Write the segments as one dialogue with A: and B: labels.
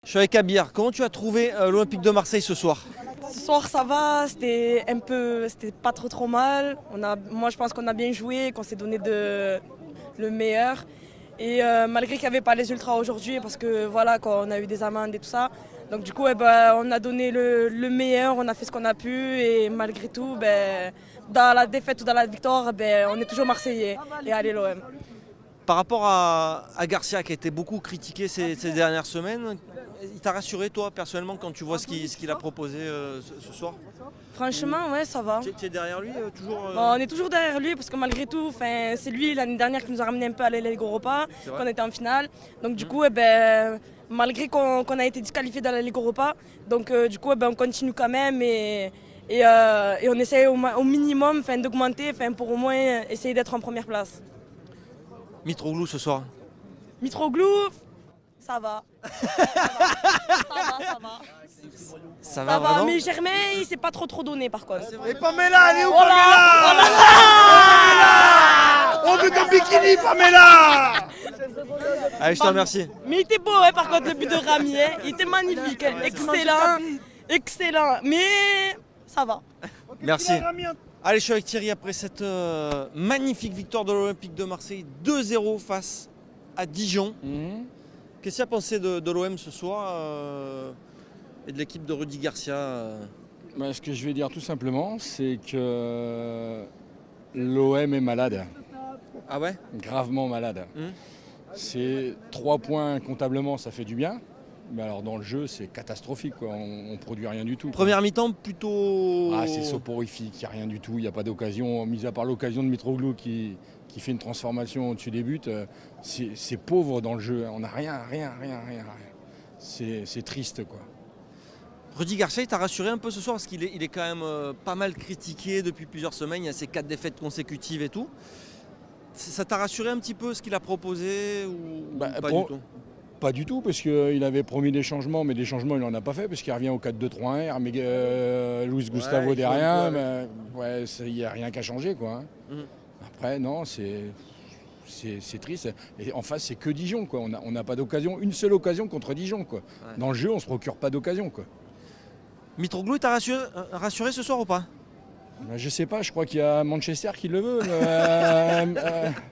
A: Je suis avec Abir. Comment tu as trouvé l'Olympique de Marseille ce soir?
B: Ce soir ça va, c'était pas trop mal. Moi je pense qu'on a bien joué, qu'on s'est donné le meilleur. Et malgré qu'il n'y avait pas les ultras aujourd'hui, parce que voilà, quand on a eu des amendes et tout ça. Donc du coup on a donné le meilleur, on a fait ce qu'on a pu et malgré tout, dans la défaite ou dans la victoire, on est toujours Marseillais et allez l'OM.
A: Par rapport à Garcia qui a été beaucoup critiqué ces dernières semaines, il t'a rassuré toi personnellement quand tu vois ce qu'il a proposé ce soir?
B: Franchement, ouais, ça va.
A: Tu es derrière lui toujours
B: Bon, on est toujours derrière lui parce que malgré tout, c'est lui l'année dernière qui nous a ramené un peu à la Ligue Europa, qu'on était en finale. Donc du coup, malgré qu'on a été disqualifié dans la Ligue Europa, donc du coup, on continue quand même et on essaie au minimum d'augmenter pour au moins essayer d'être en première place.
A: Mitroglou ce soir?
B: Mitroglou, ça va.
A: Ça
B: Ça
A: va
B: va,
A: vraiment?
B: mais Germain, il s'est pas trop donné par contre.
C: Et Pamela, elle est où,
B: Oh là,
C: Pamela? On veut ton bikini, Pamela!
A: Allez, je te remercie.
B: Mais il était beau, par contre, le but de Rami, il était magnifique, excellent, mais ça va.
A: Merci. Allez, je suis avec Thierry après cette magnifique victoire de l'Olympique de Marseille 2-0 face à Dijon. Qu'est-ce que tu as pensé de l'OM ce soir et de l'équipe de Rudy Garcia
D: Ce que je vais dire tout simplement, c'est que l'OM est malade,
A: Ah ouais?
D: gravement malade. C'est 3 points comptablement, ça fait du bien. Mais alors dans le jeu, c'est catastrophique, quoi. On produit rien du tout.
A: Première mi-temps plutôt...
D: Ah, c'est soporifique, il n'y a rien du tout, il n'y a pas d'occasion. Mis à part l'occasion de Mitroglou qui fait une transformation au-dessus des buts, c'est pauvre dans le jeu. On n'a rien. C'est triste, quoi.
A: Rudy Garcia, il t'a rassuré un peu ce soir parce qu'il est quand même pas mal critiqué depuis plusieurs semaines. Il y a ces 4 défaites consécutives et tout. Ça t'a rassuré un petit peu ce qu'il a proposé ou pas du tout?
D: Pas du tout, parce qu'il avait promis des changements, mais des changements, il n'en a pas fait, parce qu'il revient au 4-2-3-1, mais Luis Gustavo derrière, il n'y a rien qu'à changer, quoi. Après, non, c'est triste. Et en face, c'est que Dijon, quoi. On n'a pas d'occasion, une seule occasion contre Dijon, quoi. Dans le jeu, on ne se procure pas d'occasion, quoi.
A: Mitroglou, il t'a rassuré ce soir ou pas?
D: Je sais pas, je crois qu'il y a Manchester qui le veut.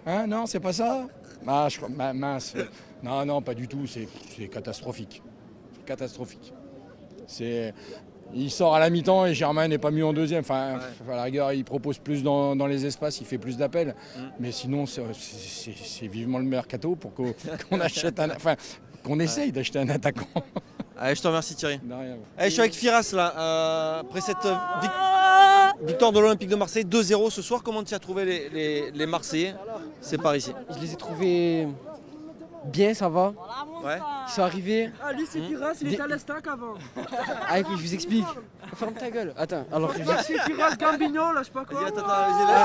D: Hein, non, c'est pas ça? Ah, je crois, mince. Non, pas du tout, c'est catastrophique. C'est catastrophique. Il sort à la mi-temps et Germain n'est pas mis en deuxième. Enfin, à la rigueur, il propose plus dans les espaces, il fait plus d'appels. Mais sinon, c'est vivement le mercato pour qu'on achète qu'on essaye d'acheter un attaquant.
A: Allez, je te remercie Thierry.
D: De rien.
A: Allez, je suis avec Firas là, après cette victoire de l'Olympique de Marseille 2-0 ce soir. Comment tu as trouvé les Marseillais? C'est par ici.
E: Je les ai trouvés bien, ça va.
A: Ouais.
E: Ils sont arrivés.
F: Ah, lui, c'est Firas, il était à l'Estac avant.
E: Ah, écoute, je vous explique. Ferme ta gueule. Attends, alors
F: C'est Firas, Gambino, là, je sais pas quoi.
A: Vas-y, attends,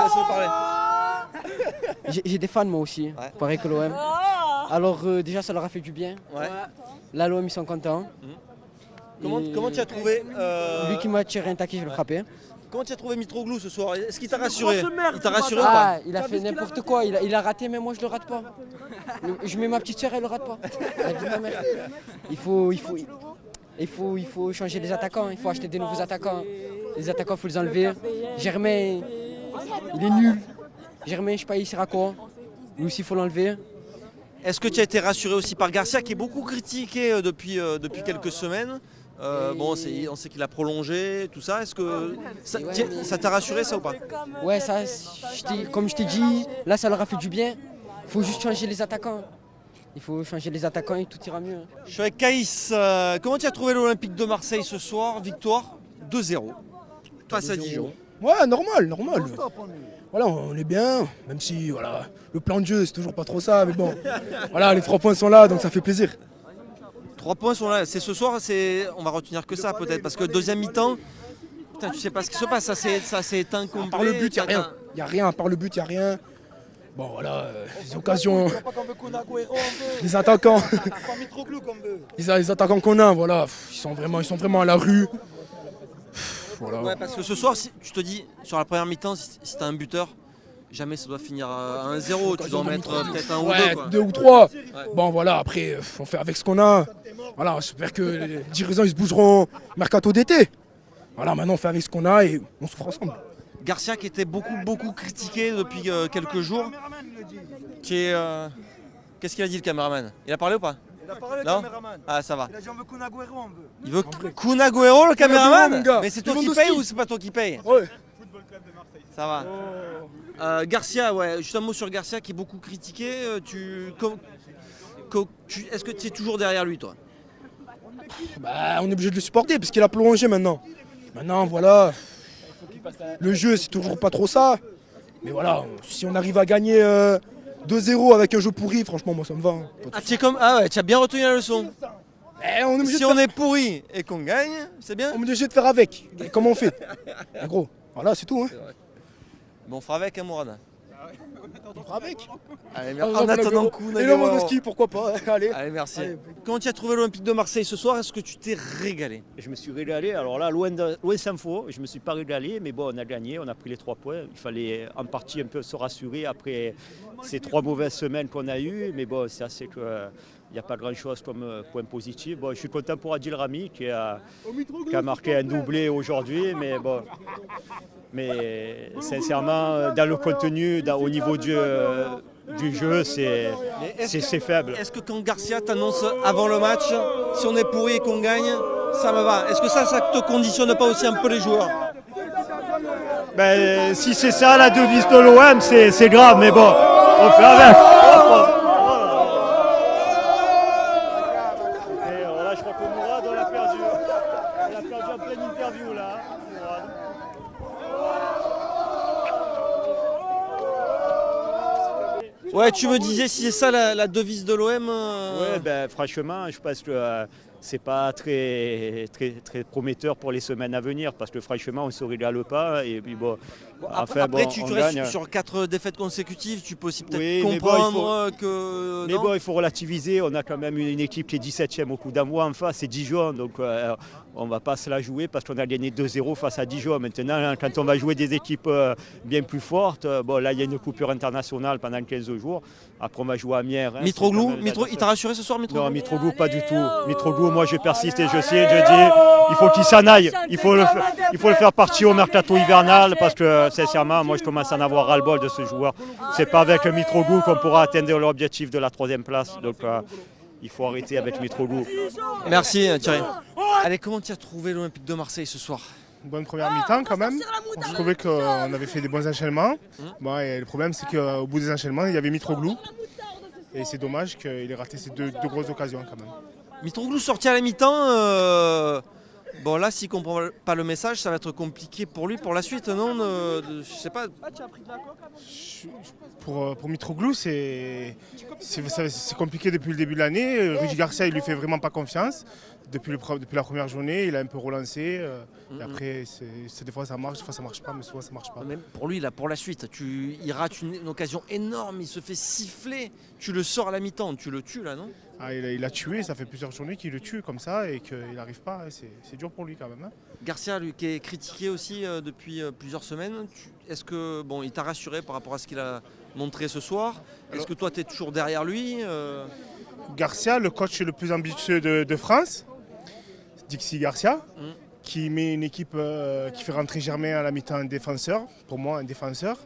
A: laisse-moi parler.
E: j'ai des fans moi aussi, pareil que l'OM. Alors déjà, ça leur a fait du bien.
A: Ouais.
E: Là, l'OM, ils sont contents.
A: Comment tu as trouvé
E: Lui qui m'a tiré un taquet, je vais le frapper.
A: Comment tu as trouvé Mitroglou ce soir? Est-ce qu'il t'a rassuré?
F: grosse merde,
A: Il t'a
F: ce
A: rassuré ou
F: bâtard.
A: pas?
E: Ah, il a fait n'importe quoi. Il a raté, mais moi, je le rate pas. Je mets ma petite soeur, elle le rate pas. La vie de ma mère. Il faut changer les attaquants. Il faut acheter des nouveaux attaquants. Les attaquants, il faut les enlever. Germain, il est nul. Germain, je sais pas, il sert à quoi. Lui aussi, il faut l'enlever.
A: Est-ce que tu as été rassuré aussi par Garcia qui est beaucoup critiqué depuis quelques semaines? On sait qu'il a prolongé, tout ça. Est-ce que ça t'a rassuré ça ou pas?
E: Ouais, ça, comme je t'ai dit, là, ça leur a fait du bien. Il faut juste changer les attaquants. Il faut changer les attaquants et tout ira mieux.
A: Je suis avec Caïs. Comment tu as trouvé l'Olympique de Marseille ce soir? Victoire 2-0 face à Dijon.
C: Ouais, normal. Voilà, on est bien, même si voilà, le plan de jeu, c'est toujours pas trop ça, mais bon. Voilà, les 3 points sont là, donc ça fait plaisir.
A: 3 points sont là. C'est ce soir, on va retenir que ça peut-être, parce que deuxième mi-temps, putain, tu sais pas ce qui se passe, ça s'est éteint complet.
C: Par le but, il n'y a rien. Par le but, il n'y a rien. Bon, voilà, les occasions, les attaquants. Les attaquants qu'on a, voilà, ils sont vraiment à la rue. Voilà.
A: Ouais, parce que ce soir, si tu te dis, sur la première mi-temps, si t'as un buteur, jamais ça doit finir à 1-0. Tu dois en mettre peut-être un ou deux.
C: Ouais,
A: Quoi.
C: 2 ou 3.
A: Ouais.
C: Bon, voilà, après, on fait avec ce qu'on a. Voilà, j'espère que les dirigeants ils se bougeront mercato d'été. Voilà, maintenant on fait avec ce qu'on a et on souffre ensemble.
A: Garcia qui était beaucoup critiqué depuis quelques jours. Qu'est-ce qu'il a dit le caméraman? Il a parlé ou pas?
F: Il a parlé, le
A: Non.
F: caméraman.
A: Ah, ça va.
F: Il a dit on veut Kun Agüero, on veut.
A: Il veut Kun Agüero, le caméraman?
C: mon gars.
A: Mais c'est toi qui
C: Lewandowski.
A: paye ou c'est pas toi qui paye?
C: Ouais.
A: Ça va. Garcia, ouais, juste un mot sur Garcia qui est beaucoup critiqué. Est-ce que tu es toujours derrière lui, toi?
C: Bah, on est obligé de le supporter parce qu'il a plongé maintenant. Maintenant, voilà. Le jeu, c'est toujours pas trop ça. Mais voilà, si on arrive à gagner 2-0 avec un jeu pourri, franchement, moi ça me va. Hein.
A: Ah ouais, tu as bien retenu la leçon.
C: On est obligé
A: Si
C: de
A: on est pourri et qu'on gagne, c'est bien.
C: on est obligé de faire avec. Et comment on fait? En gros, voilà, c'est tout. Hein.
A: Bon, on fera avec, hein, Mourad.
C: On fera avec.
A: Allez, en attendant Kun
C: Et
A: Agüero.
C: Lewandowski, pourquoi pas? Allez.
A: Allez, merci.
C: Allez.
A: Comment tu as trouvé l'Olympique de Marseille ce soir? Est-ce que tu t'es régalé?
G: Je me suis régalé, alors là, loin s'en faut, je ne me suis pas régalé, mais bon, on a gagné, on a pris les 3 points. Il fallait en partie un peu se rassurer après ces 3 mauvaises semaines qu'on a eues, mais bon, c'est assez que... Il n'y a pas grand-chose comme point positif. Bon, je suis content pour Adil Rami qui a marqué un doublé aujourd'hui, mais bon. Mais sincèrement, dans le contenu, au niveau du jeu, c'est faible.
A: Est-ce que quand Garcia t'annonce avant le match, si on est pourri et qu'on gagne, ça me va? Est-ce que ça te conditionne pas aussi un peu les joueurs?
G: Ben, si c'est ça la devise de l'OM, c'est grave, mais bon, on fait avec. Et voilà, je crois que Mourad, on l'a perdu. On l'a perdu en pleine interview là, Mourad.
A: Ouais, tu me disais si c'est ça la devise de l'OM.
G: Ouais, ben, franchement, je pense que c'est pas très prometteur pour les semaines à venir parce que franchement, on ne se régale pas. Et puis bon,
A: Après, tu
G: on
A: restes
G: gagne.
A: sur 4 défaites consécutives, tu peux aussi peut-être
G: Oui, mais bon,
A: comprendre que.
G: Mais
A: non
G: bon, il faut relativiser. On a quand même une équipe qui est 17e au coup d'envoi en face, c'est Dijon. Donc on ne va pas se la jouer parce qu'on a gagné 2-0 face à Dijon. Maintenant, quand on va jouer des équipes bien plus fortes, bon, là, il y a une coupure internationale pendant 15 jours. Après, on va jouer à Amiens. Hein,
A: Mitroglou, il t'a rassuré ce soir, Mitroglou?
G: Non, Mitroglou, pas du tout. Mitroglou, moi, je persiste et je dis, il faut qu'il s'en aille. Il faut le faire partir au mercato hivernal parce que, sincèrement, moi, je commence à en avoir ras-le-bol de ce joueur. C'est pas avec Mitroglou qu'on pourra atteindre l'objectif de la 3e place. Donc, il faut arrêter avec Mitroglou.
A: Merci, Thierry. Allez, comment tu as trouvé l'Olympique de Marseille ce soir?
H: Bonne première mi-temps quand même. Je trouvais qu'on avait fait des bons enchaînements. Bon, et le problème c'est qu'au bout des enchaînements, il y avait Mitroglou. Et c'est dommage qu'il ait raté ces deux grosses occasions quand même.
A: Mitroglou sorti à la mi-temps. Bon là, s'il ne comprend pas le message, ça va être compliqué pour lui pour la suite, non? Je sais pas.
H: Pour Mitroglou, c'est compliqué depuis le début de l'année. Rudy Garcia, il lui fait vraiment pas confiance. Depuis la première journée, il a un peu relancé. Et après, des fois ça marche, des fois ça marche pas, mais souvent ça marche pas.
A: Même pour lui, là, pour la suite, il rate une occasion énorme, il se fait siffler. Tu le sors à la mi-temps, tu le tues là, non?
H: Il a tué, ça fait plusieurs journées qu'il le tue comme ça et qu'il n'arrive pas. C'est dur pour lui quand même. Hein.
A: Garcia, lui, qui est critiqué aussi depuis plusieurs semaines. Est-ce que il t'a rassuré par rapport à ce qu'il a montré ce soir? Est-ce que toi, tu es toujours derrière lui?
H: Garcia, le coach le plus ambitieux de France, Dixie Garcia, qui met une équipe qui fait rentrer Germain à la mi-temps un défenseur, pour moi un défenseur,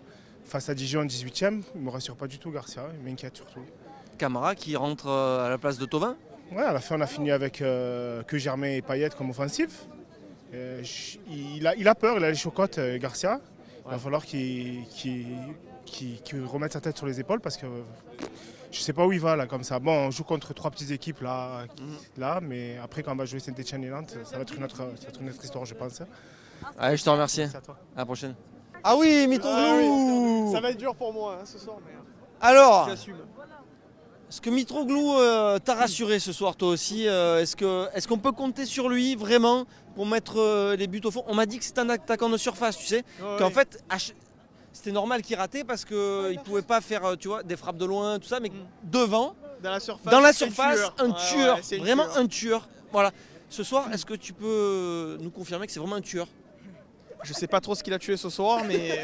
H: face à Dijon 18e, il ne me rassure pas du tout Garcia, il m'inquiète surtout.
A: Camara qui rentre à la place de Thauvin?
H: Ouais, à la fin on a fini avec que Germain et Payet comme offensif. Il a peur, il a les chocottes Garcia, il va falloir qu'il remette sa tête sur les épaules parce que je ne sais pas où il va là comme ça. Bon, on joue contre 3 petites équipes là, mais après quand on va jouer Saint-Etienne et Nantes, ça va être une autre histoire je pense.
A: Allez, je te remercie.
H: Merci à toi.
A: À la prochaine. Ah oui, Mitroglou.
F: Ça va être dur pour moi ce soir, mais
A: Alors,
F: j'assume.
A: est-ce que Mitroglou t'a rassuré ce soir toi aussi? Est-ce qu'on peut compter sur lui vraiment pour mettre les buts au fond? On m'a dit que c'était un attaquant de surface, tu sais, qu'en fait c'était normal qu'il ratait parce qu'il ne pouvait pas faire des frappes de loin, tout ça, mais devant, dans la surface, un tueur, vraiment un tueur. Voilà. Ce soir, est-ce que tu peux nous confirmer que c'est vraiment un tueur?
F: Je sais pas trop ce qu'il a tué ce soir, mais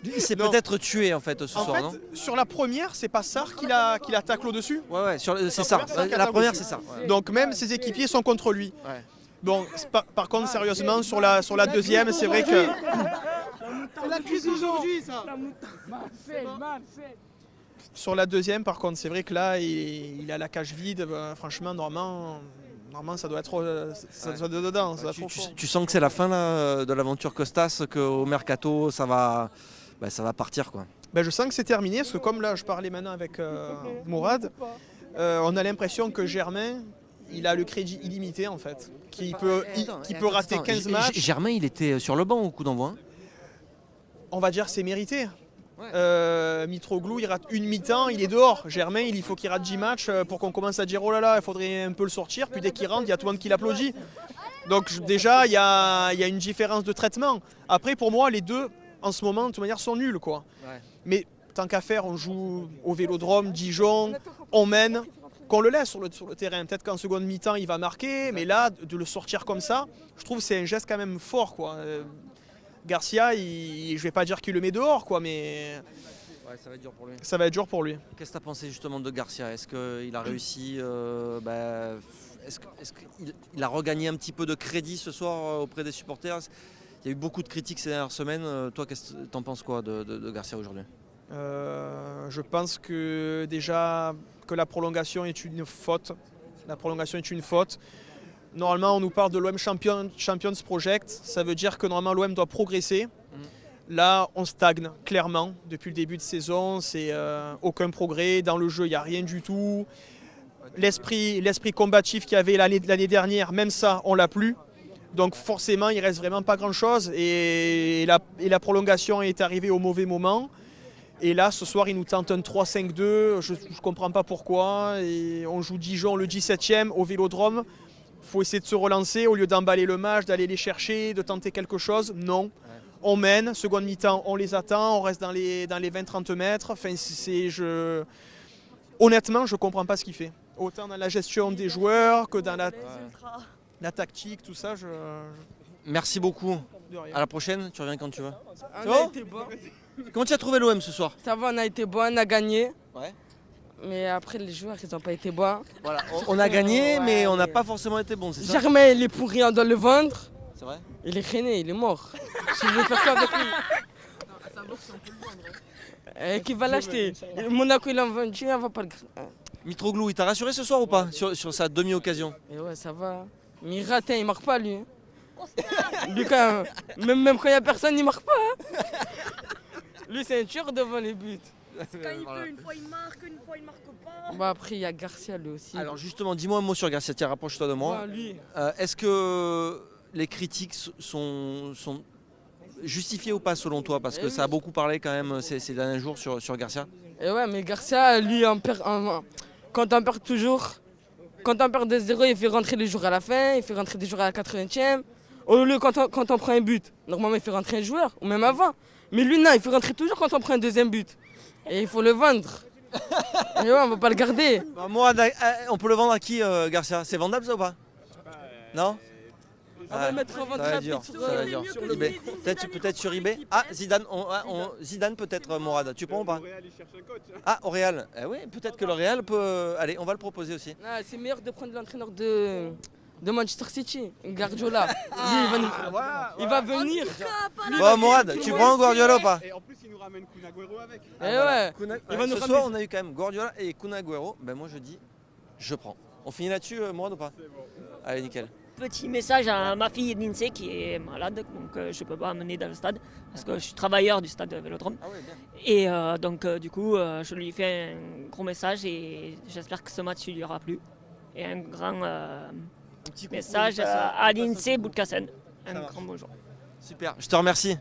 A: Il s'est
F: Non.
A: peut-être tué en fait ce
F: En
A: soir,
F: fait,
A: non?
F: sur la première, c'est pas Sarr qui la tacle au-dessus.
A: Ouais, c'est
F: Sur
A: ça.
F: première, c'est
A: La première,
F: au-dessus.
A: c'est ça. Ouais.
F: Donc même ses équipiers sont contre lui.
A: Ouais.
F: Bon, par contre, sérieusement, sur la deuxième, c'est vrai que...
I: C'est la crise d'aujourd'hui, ça.
F: Sur la deuxième, par contre, c'est vrai que là, il a la cage vide. Franchement, normalement, ça doit être ça doit être dedans. Ça doit être trop fort.
A: Tu sens que c'est la fin là, de l'aventure Costas, qu'au mercato, ça va partir quoi.
F: Ben, je sens que c'est terminé, parce que comme là, je parlais maintenant avec Mourad, on a l'impression que Germain, il a le crédit illimité en fait, qui peut rater 15 matchs.
A: Germain, il était sur le banc au coup d'envoi.
F: On va dire que c'est mérité. Mitroglou, il rate une mi-temps, il est dehors. Germain, il faut qu'il rate 10 matchs pour qu'on commence à dire oh là là, il faudrait un peu le sortir. Puis dès qu'il rentre, il y a tout le monde qui l'applaudit. Donc déjà, il y a une différence de traitement. Après, pour moi, les deux, en ce moment, de toute manière, sont nuls, quoi.
A: Ouais.
F: Mais tant qu'à faire, on joue au Vélodrome, Dijon, on mène, qu'on le laisse sur le terrain. Peut-être qu'en seconde mi-temps, il va marquer, mais là, de le sortir comme ça, je trouve que c'est un geste quand même fort, quoi. Garcia, je ne vais pas dire qu'il le met dehors, quoi, mais
A: Ouais, ça va être dur pour lui.
F: ça va être dur pour lui.
A: Qu'est-ce que tu as pensé justement de Garcia? Est-ce qu'il a réussi est-ce qu'il a regagné un petit peu de crédit ce soir auprès des supporters? Il y a eu beaucoup de critiques ces dernières semaines. Toi, t'en penses quoi de Garcia aujourd'hui?
F: Je pense que déjà que la prolongation est une faute. La prolongation est une faute. Normalement, on nous parle de l'OM Champions Project. Ça veut dire que normalement l'OM doit progresser. Là, on stagne clairement depuis le début de saison. C'est aucun progrès. Dans le jeu, il n'y a rien du tout. L'esprit combatif qu'il y avait l'année dernière, même ça, on l'a plus. Donc forcément, il reste vraiment pas grand-chose. Et la prolongation est arrivée au mauvais moment. Et là, ce soir, il nous tente un 3-5-2. Je ne comprends pas pourquoi. Et on joue Dijon le 17e au Vélodrome. Il faut essayer de se relancer au lieu d'emballer le match, d'aller les chercher, de tenter quelque chose. Non. On mène, seconde mi-temps, on les attend, on reste dans les 20-30 mètres. Enfin, honnêtement, je ne comprends pas ce qu'il fait. Autant dans la gestion des joueurs que dans la tactique, tout ça.
A: Merci beaucoup.
F: De rien.
A: À la prochaine, tu reviens quand tu veux.
I: On a été bon.
A: Comment tu as trouvé l'OM ce soir?
I: Ça va, on a été bon, on a gagné.
A: Ouais.
I: Mais après, les joueurs, ils n'ont pas été bons.
A: Voilà, on a gagné,
I: Ouais,
A: mais on n'a
I: mais-
A: pas forcément été bon, c'est ça?
I: Germain, il est pourri, on doit le vendre.
A: C'est vrai?
I: Il est rené, il est mort. Si je veux faire quoi avec lui? Qui va l'acheter? Monaco, il en vendu, on va pas le.
A: Mitroglou, il t'a rassuré ce soir ou pas sur sa demi-occasion?
I: Et ouais, ça va. Mais il rate, il marque pas lui. Lui, même quand il n'y a personne, il marque pas. Lui, c'est un tueur devant les buts.
B: Quand il peut, une fois il marque, une fois il marque pas.
I: Bah après, il y a Garcia lui aussi.
A: Alors justement, dis-moi un mot sur Garcia, tiens, rapproche-toi de moi.
I: Ouais, lui.
A: Est-ce que les critiques sont justifiées ou pas selon toi? Parce que ça a beaucoup parlé quand même ces derniers jours sur Garcia.
I: Et ouais, mais Garcia, lui, quand on perd toujours, quand on perd 2-0, il fait rentrer les joueurs à la fin, il fait rentrer des joueurs à la 80e. Au lieu, quand on prend un but, normalement, il fait rentrer un joueur, ou même avant. Mais lui, non, il fait rentrer toujours quand on prend un deuxième but. Et il faut le vendre. Et ouais, on va pas le garder.
A: Bah, moi, on peut le vendre à qui, Garcia? C'est vendable ça ou pas? Non?
I: On va le mettre en vente
A: Ça va être
I: rapide
A: dur,
I: sur,
A: ça va être dur.
I: sur
A: eBay. Peut-être sur eBay. Ah, Zidane, Zidane peut-être, Mourad. Tu prends ou pas? Ah, au Real. Eh oui, peut-être que le Real peut. Allez, on va le proposer aussi.
I: Ah, c'est meilleur de prendre l'entraîneur de Manchester City, Guardiola. Lui, il va venir.
A: Bon, Mourad, tu prends Guardiola ou pas?
F: Et en plus, il nous ramène Kun Agüero avec.
I: Et ouais.
A: Il va nous ce soir, on a eu quand même Guardiola et Kun Agüero. Ben moi, je dis, je prends. On finit là-dessus, Mourad, ou pas? Allez, nickel.
J: Petit message à ma fille Lindsay qui est malade, donc je ne peux pas amener dans le stade parce que je suis travailleur du stade Vélodrome.
A: Ah ouais, bien.
J: Et donc du coup, je lui fais un gros message et j'espère que ce match il lui aura plu. Et un grand message à Lindsay Boudkassen. Un grand bonjour.
A: Super, je te remercie.